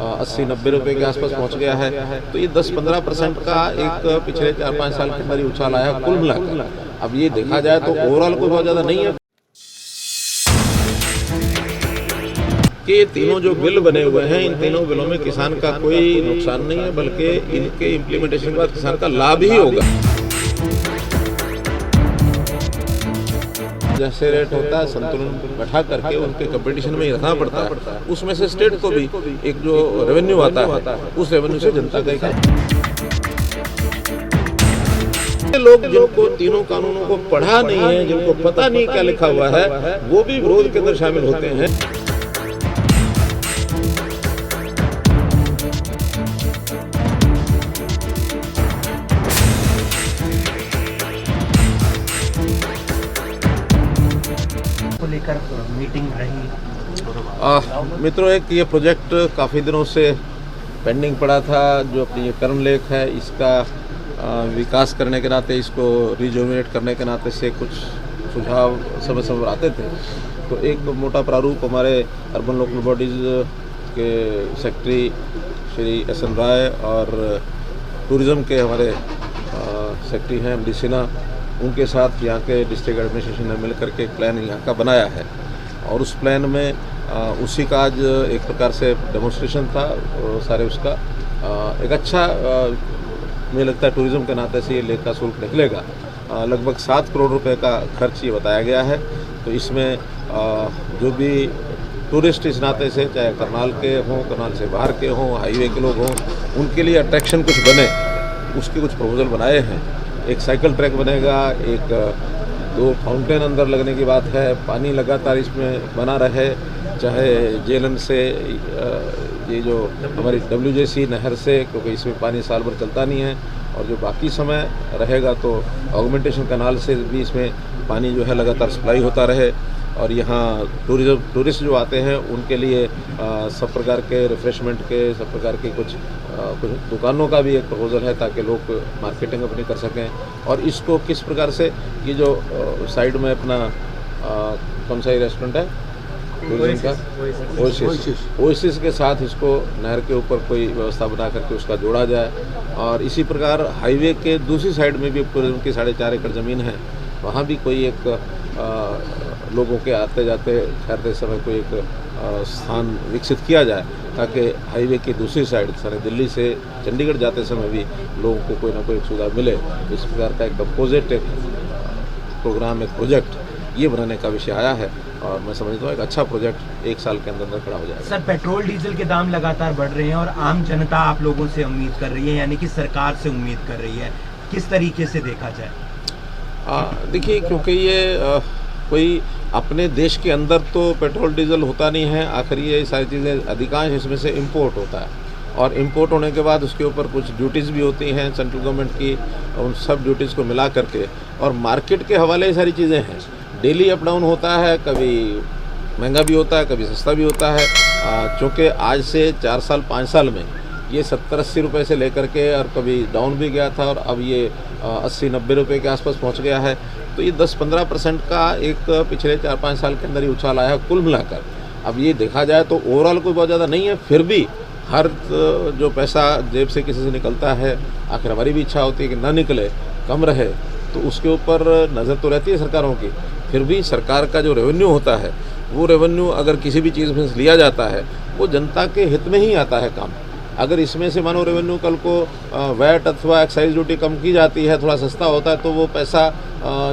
80-90 रुपये के आसपास पहुंच गया है। तो ये 10-15% का एक पिछले 4-5 साल के अंदर ही उछाल आया कुल मिलाकर। अब ये देखा जाए तो ओवरऑल कोई बहुत ज़्यादा नहीं है कि ये तीनों जो बिल बने हुए हैं, इन तीनों बिलों में किसान का कोई नुकसान नहीं है, बल्कि इनके इम्प्लीमेंटेशन के बाद किसान का लाभ ही होगा। जैसे रेट होता है संतुलन बैठा करके उनके कंपटीशन में ही रखना पड़ता है, उसमें से स्टेट को भी एक जो रेवेन्यू आता है उस रेवेन्यू से जनता का ही लोग जिनको तीनों कानूनों को पढ़ा नहीं है, जिनको पता नहीं क्या लिखा हुआ है, वो भी विरोध के अंदर शामिल होते हैं। लेकर मीटिंग रही मित्रों, एक ये प्रोजेक्ट काफ़ी दिनों से पेंडिंग पड़ा था। जो अपनी ये कर्ण लेक है, इसका विकास करने के नाते, इसको रिजुविनेट करने के नाते से कुछ सुझाव समय समय आते थे। तो एक मोटा प्रारूप हमारे अर्बन लोकल बॉडीज़ के सेक्रेटरी श्री SN राय और टूरिज़्म के हमारे सेक्रेटरी हैं MD सिन्हा, उनके साथ यहाँ के डिस्ट्रिक्ट एडमिनिस्ट्रेशन ने मिलकर के एक प्लान यहाँ का बनाया है। और उस प्लान में उसी का आज एक प्रकार से डेमोन्स्ट्रेशन था सारे उसका। एक अच्छा मुझे लगता है टूरिज़्म के नाते से ये लेक का शुल्क निकलेगा। लगभग 7 करोड़ रुपए का खर्च ये बताया गया है। तो इसमें जो भी टूरिस्ट इस नाते से, चाहे करनाल के हों, करनाल से बाहर के हों, हाईवे के लोग हों, उनके लिए अट्रैक्शन कुछ बने, उसके कुछ प्रपोजल बनाए हैं। एक साइकिल ट्रैक बनेगा, एक 2 फाउंटेन अंदर लगने की बात है, पानी लगातार इसमें बना रहे, चाहे जेलन से ये जो हमारी WJC नहर से, क्योंकि इसमें पानी साल भर चलता नहीं है, और जो बाकी समय रहेगा तो ऑगमेंटेशन कैनाल से भी इसमें पानी जो है लगातार सप्लाई होता रहे। और यहाँ टूरिस्ट जो आते हैं उनके लिए सब प्रकार के रिफ्रेशमेंट के, सब प्रकार की कुछ दुकानों का भी एक प्रपोजल है, ताकि लोग मार्केटिंग अपनी कर सकें। और इसको किस प्रकार से ये जो साइड में अपना कौन सा ही रेस्टोरेंट है टूरिज्म का, ओएसिस के साथ इसको नहर के ऊपर कोई व्यवस्था बना करके उसका जोड़ा जाए। और इसी प्रकार हाईवे के दूसरी साइड में भी टूरिज्म की 4.5 एकड़ ज़मीन है, वहाँ भी कोई एक लोगों के आते जाते ठहरते समय कोई एक स्थान विकसित किया जाए, ताकि हाईवे की दूसरी साइड सारे दिल्ली से चंडीगढ़ जाते समय भी लोगों को कोई ना कोई सुविधा मिले। इस प्रकार का एक कंपोजिट प्रोग्राम, एक प्रोजेक्ट ये बनाने का विषय आया है। और मैं समझता हूँ एक अच्छा प्रोजेक्ट 1 साल के अंदर खड़ा हो जाएगा। सर, पेट्रोल डीजल के दाम लगातार बढ़ रहे हैं और आम जनता आप लोगों से उम्मीद कर रही है, यानी कि सरकार से उम्मीद कर रही है, किस तरीके से देखा जाए? देखिए, क्योंकि ये कोई अपने देश के अंदर तो पेट्रोल डीजल होता नहीं है, आखिर ये सारी चीज़ें अधिकांश इसमें से इंपोर्ट होता है। और इंपोर्ट होने के बाद उसके ऊपर कुछ ड्यूटीज़ भी होती हैं सेंट्रल गवर्नमेंट की, उन सब ड्यूटीज़ को मिला करके, और मार्केट के हवाले ये सारी चीज़ें हैं। डेली अप डाउन होता है, कभी महंगा भी होता है, कभी सस्ता भी होता है। चूँकि आज से 4 साल 5 साल में ये 70-80 रुपये से लेकर के, और कभी डाउन भी गया था, और अब ये 80-90 रुपये के आसपास पहुंच गया है। तो ये 10-15% का एक पिछले 4-5 साल के अंदर ही उछाल आया कुल मिलाकर। अब ये देखा जाए तो ओवरऑल कोई बहुत ज़्यादा नहीं है, फिर भी हर जो पैसा जेब से किसी से निकलता है, आखिर हमारी भी इच्छा होती है कि ना निकले, कम रहे, तो उसके ऊपर नज़र तो रहती है सरकारों की। फिर भी सरकार का जो रेवेन्यू होता है, वो रेवेन्यू अगर किसी भी चीज़ में लिया जाता है, वो जनता के हित में ही आता है काम। अगर इसमें से मानो रेवेन्यू कल को वैट अथवा एक्साइज ड्यूटी कम की जाती है, थोड़ा सस्ता होता है, तो वो पैसा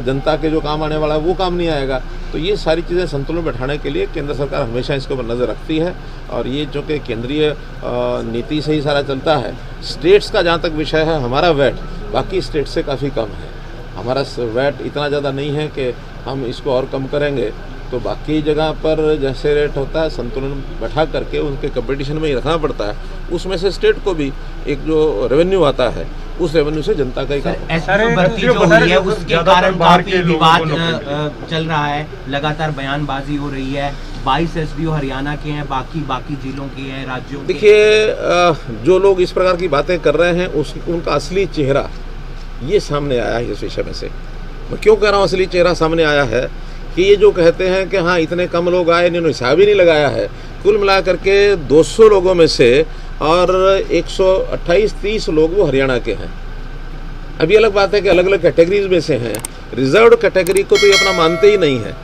जनता के जो काम आने वाला है वो काम नहीं आएगा। तो ये सारी चीज़ें संतुलन बैठाने के लिए केंद्र सरकार हमेशा इसके ऊपर नज़र रखती है। और ये जो कि केंद्रीय नीति से ही सारा चलता है। स्टेट्स का जहाँ तक विषय है, हमारा वैट बाकी स्टेट से काफ़ी कम है। हमारा वैट इतना ज़्यादा नहीं है कि हम इसको और कम करेंगे। तो बाकी जगह पर जैसे रेट होता है संतुलन बैठा करके उनके कंपटीशन में ही रखना पड़ता है, उसमें से स्टेट को भी एक जो रेवेन्यू आता है उस रेवेन्यू से जनता का ही काम। भर्ती जो हुई है उसके कारण काफी विवाद चल रहा है, लगातार बयानबाजी हो रही है। 22 SDO हरियाणा के हैं, बाकी जिलों के हैं, राज्यों के। देखिए, जो लोग इस प्रकार की बातें कर रहे हैं उनका असली चेहरा ये सामने आया है इस विषय में से। मैं क्यों कह रहा हूँ असली चेहरा सामने आया है? कि ये जो कहते हैं कि हाँ इतने कम लोग आए, इन्होंने हिसाब ही नहीं लगाया है। कुल मिला करके 200 लोगों में से और 128-30 लोग वो हरियाणा के हैं। अभी अलग बात है कि अलग अलग कैटेगरीज में से हैं। रिजर्व्ड कैटेगरी को तो ये अपना मानते ही नहीं है,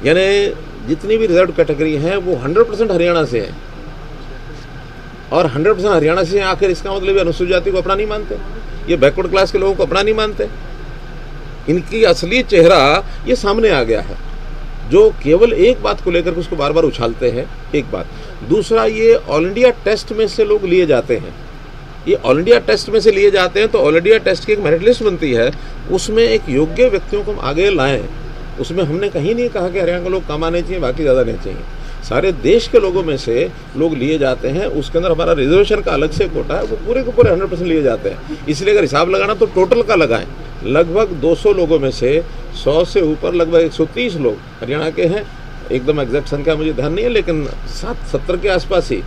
यानी जितनी भी रिजर्व्ड कैटेगरी हैं वो 100% हरियाणा से है और 100% हरियाणा से हैं। आखिर इसका मतलब अनुसूचित जाति को अपना नहीं मानते, ये बैकवर्ड क्लास के लोगों को अपना नहीं मानते। इनकी असली चेहरा ये सामने आ गया है, जो केवल एक बात को लेकर के उसको बार बार उछालते हैं। एक बात, दूसरा ये ऑल इंडिया टेस्ट में से लोग लिए जाते हैं। ये ऑल इंडिया टेस्ट में से लिए जाते हैं तो ऑल इंडिया टेस्ट की एक मेरिट लिस्ट बनती है, उसमें एक योग्य व्यक्तियों को हम आगे लाएं। उसमें हमने कहीं नहीं कहा कि हरियाणा के लोग कम आने चाहिए, बाकी ज़्यादा नहीं चाहिए। सारे देश के लोगों में से लोग लिए जाते हैं। उसके अंदर हमारा रिजर्वेशन का अलग से कोटा है, वो पूरे के पूरे 100% लिए जाते हैं। इसलिए अगर हिसाब लगाना तो टोटल का लगाएं। लगभग 200 लोगों में से 100 से ऊपर लगभग 130 लोग हरियाणा के हैं। एकदम एग्जैक्ट संख्या मुझे ध्यान नहीं है, लेकिन 70 के आसपास ही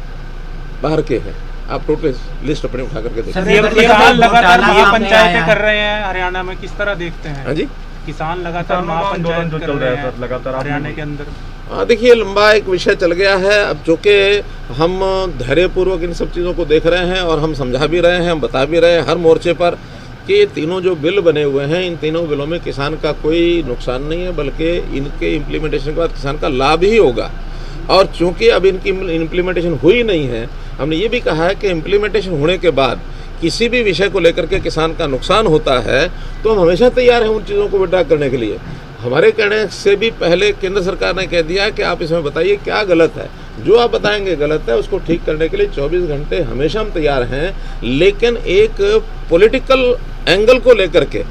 बाहर के हैं। आप टोटल लिस्ट अपने उठा करके देखिए। किसान लगातार महापंचायतें कर रहे हैं हरियाणा में, किस तरह देखते हैं? हाँ जी, किसान लगातार महापंचायत कर रहे हैं लगातार हरियाणा के अंदर। हाँ देखिए, लंबा एक विषय चल गया है। अब चूँकि हम धैर्यपूर्वक इन सब चीज़ों को देख रहे हैं और हम समझा भी रहे हैं, हम बता भी रहे हैं हर मोर्चे पर कि ये तीनों जो बिल बने हुए हैं, इन तीनों बिलों में किसान का कोई नुकसान नहीं है, बल्कि इनके इम्प्लीमेंटेशन के बाद किसान का लाभ ही होगा। और चूँकि अब इनकी इम्प्लीमेंटेशन हुई नहीं है, हमने ये भी कहा है कि इम्प्लीमेंटेशन होने के बाद किसी भी विषय को लेकर के किसान का नुकसान होता है तो हम हमेशा तैयार हैं उन चीज़ों को विड्रॉ करने के लिए। हमारे कहने से भी पहले केंद्र सरकार ने कह दिया कि आप इसमें बताइए क्या गलत है, जो आप बताएंगे गलत है उसको ठीक करने के लिए 24 घंटे हमेशा हम तैयार हैं। लेकिन एक पॉलिटिकल एंगल को लेकर के,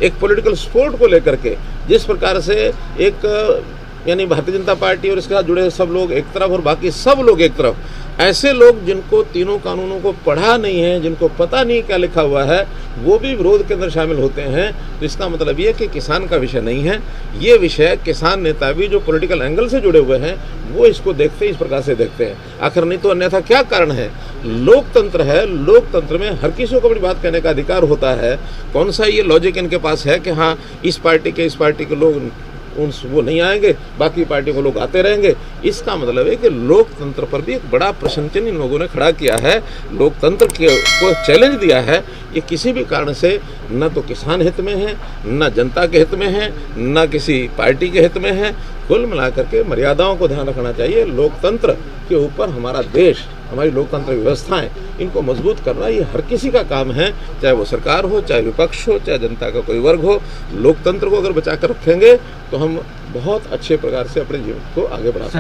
एक पॉलिटिकल सपोर्ट को लेकर के, जिस प्रकार से एक यानी भारतीय जनता पार्टी और इसके साथ जुड़े सब लोग एक तरफ और बाकी सब लोग एक तरफ, ऐसे लोग जिनको तीनों कानूनों को पढ़ा नहीं है, जिनको पता नहीं क्या लिखा हुआ है, वो भी विरोध के अंदर शामिल होते हैं। तो इसका मतलब ये कि किसान का विषय नहीं है ये विषय। किसान नेता भी जो पॉलिटिकल एंगल से जुड़े हुए हैं वो इसको देखते इस प्रकार से देखते हैं। आखिर नहीं तो अन्यथा क्या कारण है? लोकतंत्र है, लोकतंत्र में हर किसी को अपनी बात कहने का अधिकार होता है। कौन सा ये लॉजिक इनके पास है कि हाँ इस पार्टी के लोग वो नहीं आएंगे, बाकी पार्टियों को लोग आते रहेंगे? इसका मतलब है कि लोकतंत्र पर भी एक बड़ा प्रश्न चिन्ह इन लोगों ने खड़ा किया है, लोकतंत्र को चैलेंज दिया है। ये किसी भी कारण से न तो किसान हित में है, न जनता के हित में है, न किसी पार्टी के हित में है। कुल मिलाकर के मर्यादाओं को ध्यान रखना चाहिए। लोकतंत्र के ऊपर हमारा देश, हमारी लोकतंत्र व्यवस्थाएं, इनको मजबूत करना ये हर किसी का काम है, चाहे वो सरकार हो, चाहे विपक्ष हो, चाहे जनता का कोई वर्ग हो। लोकतंत्र को अगर बचा कर रखेंगे तो हम बहुत अच्छे प्रकार से अपने जीवन को आगे बढ़ा सकते हैं।